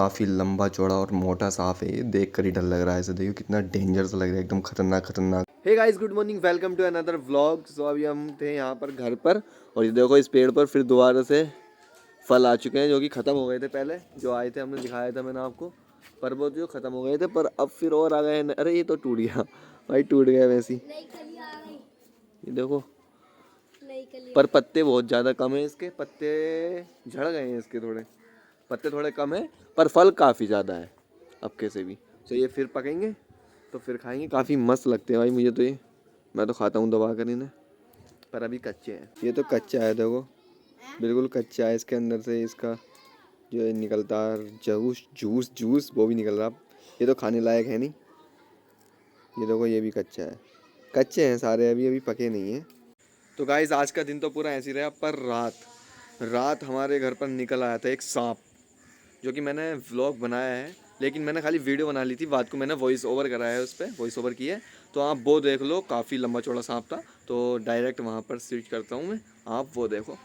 काफी लंबा चौड़ा और मोटा सांप है ये, देख कर ही डर लग रहा है। इसे देखो कितना डेंजरस लग रहा है, एकदम खतरनाक खतरनाक। Hey guys, good morning, welcome to another vlog. So अभी हम थे यहाँ पर घर पर, और ये देखो इस पेड़ पर फिर दोबारा से फल आ चुके हैं जो कि खत्म हो गए थे। पहले जो आए थे हमने दिखाया था मैंने आपको, पर वो जो खत्म हो गए थे, पर अब फिर और आ गए हैं। अरे ये तो टूट गया भाई, टूट गया वैसे ही। ये देखो, पर पत्ते बहुत ज़्यादा कम है इसके, पत्ते झड़ गए हैं इसके, थोड़े पत्ते थोड़े कम है, पर फल काफ़ी ज़्यादा है अब कैसे भी। तो ये फिर पकेंगे तो फिर खाएंगे, काफ़ी मस्त लगते हैं भाई मुझे तो ये। मैं तो खाता हूँ दबा कर इन्हें, पर अभी कच्चे हैं। ये तो कच्चा है, देखो बिल्कुल कच्चा है। इसके अंदर से इसका जो है निकलता जूस जूस जूस वो भी निकल रहा। ये तो खाने लायक है नहीं। ये देखो ये भी कच्चा है, कच्चे हैं सारे, अभी अभी पके नहीं हैं। तो गाइस आज का दिन तो पूरा ऐसे ही रहा, पर रात हमारे घर पर निकल आया था एक सांप, जो कि मैंने व्लॉग बनाया है, लेकिन मैंने खाली वीडियो बना ली थी। बात को मैंने वॉइस ओवर कराया है, उस पर वॉइस ओवर की है, तो आप वो देख लो। काफ़ी लंबा चौड़ा सांप था, तो डायरेक्ट वहाँ पर स्विच करता हूँ मैं, आप वो देखो।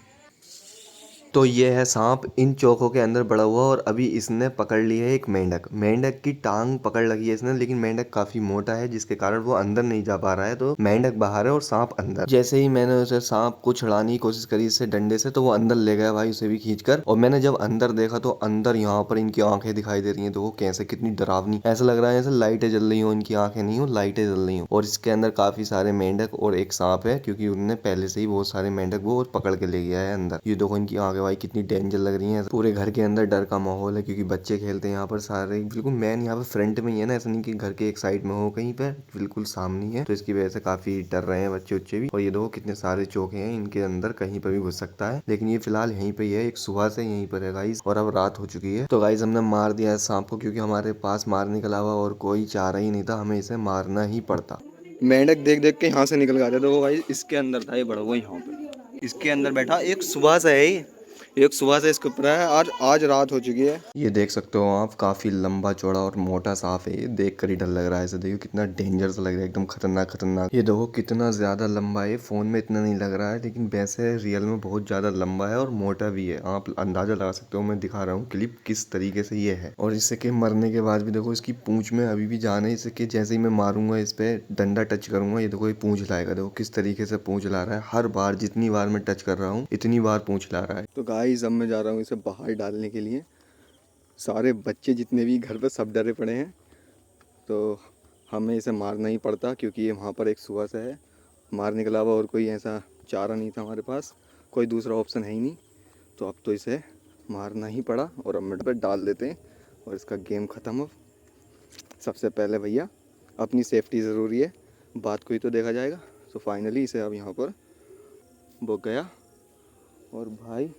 तो ये है सांप इन चौकों के अंदर बड़ा हुआ, और अभी इसने पकड़ ली है एक मेंढक। मेंढक की टांग पकड़ लगी है इसने, लेकिन मेंढक काफी मोटा है जिसके कारण वो अंदर नहीं जा पा रहा है। तो मेंढक बाहर है और सांप अंदर। जैसे ही मैंने उसे सांप को छुड़ाने की कोशिश करी इससे डंडे से, तो वो अंदर ले गया भाई उसे भी खींचकर। और मैंने जब अंदर देखा तो अंदर यहाँ पर इनकी आंखें दिखाई दे रही है। देखो कैसे, कितनी डरावनी, ऐसा लग रहा है जैसे लाइटें जल रही हो, इनकी आंखें नहीं हो, लाइटें जल रही हो। और इसके अंदर काफी सारे मेंढक और एक सांप है, क्योंकि उन्होंने पहले से ही बहुत सारे मेंढक वो पकड़ के ले गया है अंदर। ये देखो इनकी आंखें भाई कितनी डेंजर लग रही है। पूरे घर के अंदर डर का माहौल है, क्योंकि बच्चे खेलते हैं यहाँ पर सारे। बिल्कुल मेन यहाँ पर फ्रंट में ही है ना, ऐसा नहीं कि घर के एक साइड में हो, कहीं पे बिल्कुल सामने है। तो इसकी वजह से काफी डर रहे हैं बच्चे उच्चे भी। और ये देखो कितने सारे चौके हैं, इनके अंदर कहीं पर भी घुस सकता है, लेकिन ये फिलहाल यहीं पे ही है। एक सुबह से यहीं पर है गाइस, और अब रात हो चुकी है। तो गाइस हमने मार दिया है सांप को, क्योंकि हमारे पास मारने के अलावा और कोई चारा ही नहीं था, हमें इसे मारना ही पड़ता। मेंढक देख देख के यहाँ से निकल गया था। देखो भाई इसके अंदर था ये बड़ा हुआ, यहाँ पे इसके अंदर बैठा। एक सुबह से है, एक सुबह से इसके ऊपर है। आज रात हो चुकी है। ये देख सकते हो आप, काफी लंबा चौड़ा और मोटा सांप है ये, देख कर ही डर लग रहा है। इसे देखो कितना डेंजरस लग रहा है, एकदम खतरनाक खतरनाक। ये देखो कितना ज्यादा लंबा है, फोन में इतना नहीं लग रहा है, लेकिन वैसे रियल में बहुत ज्यादा लंबा है और मोटा भी है। आप अंदाजा लगा सकते हो, मैं दिखा रहा हूँ क्लिप किस तरीके से ये है। और इससे के मरने के बाद भी देखो इसकी पूंछ में अभी भी जान है। इससे के जैसे ही मैं मारूंगा, इस पे डंडा टच करूंगा, ये देखो ये पूंछ लाएगा। देखो किस तरीके से पूंछ ला रहा है, हर बार जितनी बार मैं टच कर रहा हूँ इतनी बार पूंछ ला रहा है। तो गाइस अब मैं जा रहा हूँ इसे बाहर डालने के लिए। सारे बच्चे जितने भी घर पर सब डरे पड़े हैं, तो हमें इसे मारना ही पड़ता, क्योंकि ये वहाँ पर एक सुबह से है। मारने के अलावा और कोई ऐसा चारा नहीं था हमारे पास, कोई दूसरा ऑप्शन है ही नहीं। तो अब तो इसे मारना ही पड़ा, और अब मिड पर डाल देते हैं और इसका गेम ख़त्म। अब सबसे पहले भैया अपनी सेफ्टी ज़रूरी है, बात को ही तो देखा जाएगा। तो फाइनली इसे अब यहाँ पर वो गया, और भाई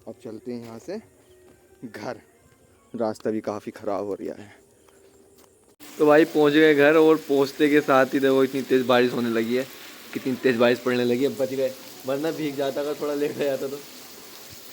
अब चलते हैं यहाँ से घर। रास्ता भी काफ़ी ख़राब हो रहा है। तो भाई पहुँच गए घर, और पहुँचते के साथ ही देखो इतनी तेज़ बारिश होने लगी है, कितनी तेज़ बारिश पड़ने लगी है। बच गए, वरना भीग जाता अगर थोड़ा लेट हो जाता तो।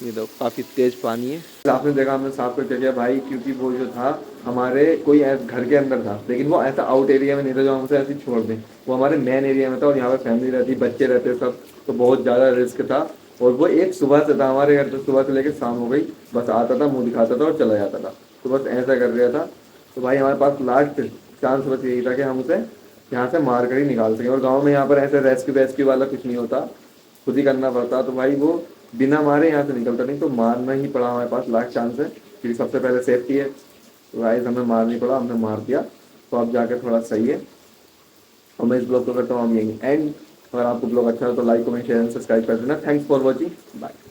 ये देखो काफ़ी तेज़ पानी है। आपने देखा हमने सांप को क्या किया भाई, क्योंकि वो जो था हमारे कोई घर के अंदर था, लेकिन वो ऐसा आउट एरिया में नहीं था जो हमसे ऐसे छोड़ दें। वो हमारे मेन एरिया में था, और यहाँ पर फैमिली रहती, बच्चे रहते सब, तो बहुत ज़्यादा रिस्क था। और वो एक सुबह से था हमारे घर, तो सुबह से लेकर शाम हो गई, बस आता था, मुंह दिखाता था और चला जाता था। तो बस ऐसा कर रहा था। तो भाई हमारे पास लास्ट चांस बस यही था कि हम उसे यहाँ से मार कर ही निकाल सकें। और गाँव में यहाँ पर ऐसे रेस्क्यू वाला कुछ नहीं होता, खुद ही करना पड़ता। तो भाई वो बिना मारे यहाँ से निकलता नहीं, तो मारना ही पड़ा। हमारे पास लास्ट चांस है, क्योंकि सबसे पहले सेफ्टी है। तो गाइस हमें मारना ही पड़ा, हमने मार दिया। तो अब जाकर थोड़ा सही है। और मैं इस ब्लॉग को करता हूँ हम यही एंड। अगर आपको ब्लॉग अच्छा हो तो like comment share and subscribe कर देना। Thanks for watching, bye.